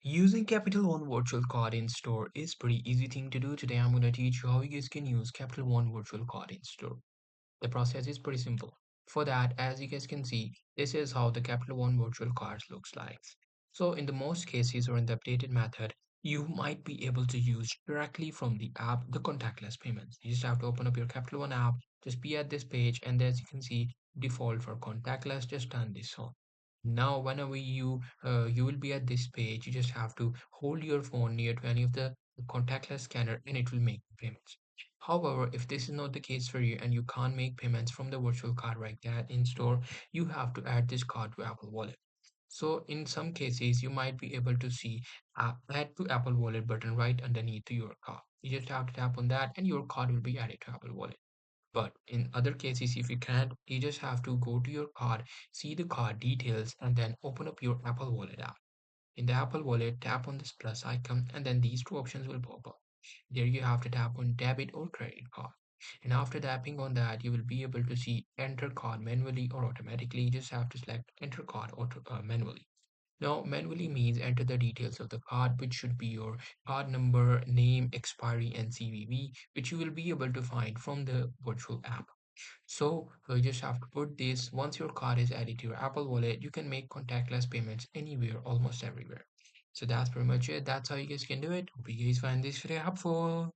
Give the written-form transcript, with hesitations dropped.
Using Capital One virtual card in store is pretty easy thing to do. Today I'm going to teach you how you guys can use Capital One virtual card in store. The process is pretty simple. For that, as you guys can see, this is how the Capital One virtual cards looks like. So in the most cases or in the updated method, you might be able to use directly from the app the contactless payments. You just have to open up your Capital One app, just be at this page, and as you can see, default for contactless, just turn this on. Now, whenever you will be at this page, you just have to hold your phone near to any of the contactless scanner, and it will make payments. However, if this is not the case for you and you can't make payments from the virtual card like that in store, you have to add this card to Apple Wallet. So in some cases, you might be able to see add to Apple Wallet button right underneath your card. You just have to tap on that and your card will be added to Apple Wallet. But in other cases, if you can't, you just have to go to your card, see the card details, and then open up your Apple Wallet app. In the Apple Wallet, tap on this plus icon, and then these two options will pop up. There you have to tap on debit or credit card. And after tapping on that, you will be able to see enter card manually or automatically. You just have to select enter card manually. Now, manually means enter the details of the card, which should be your card number, name, expiry, and CVV, which you will be able to find from the virtual app. So you just have to put this. Once your card is added to your Apple Wallet, you can make contactless payments anywhere, almost everywhere. So that's pretty much it. That's how you guys can do it. Hope you guys find this video helpful.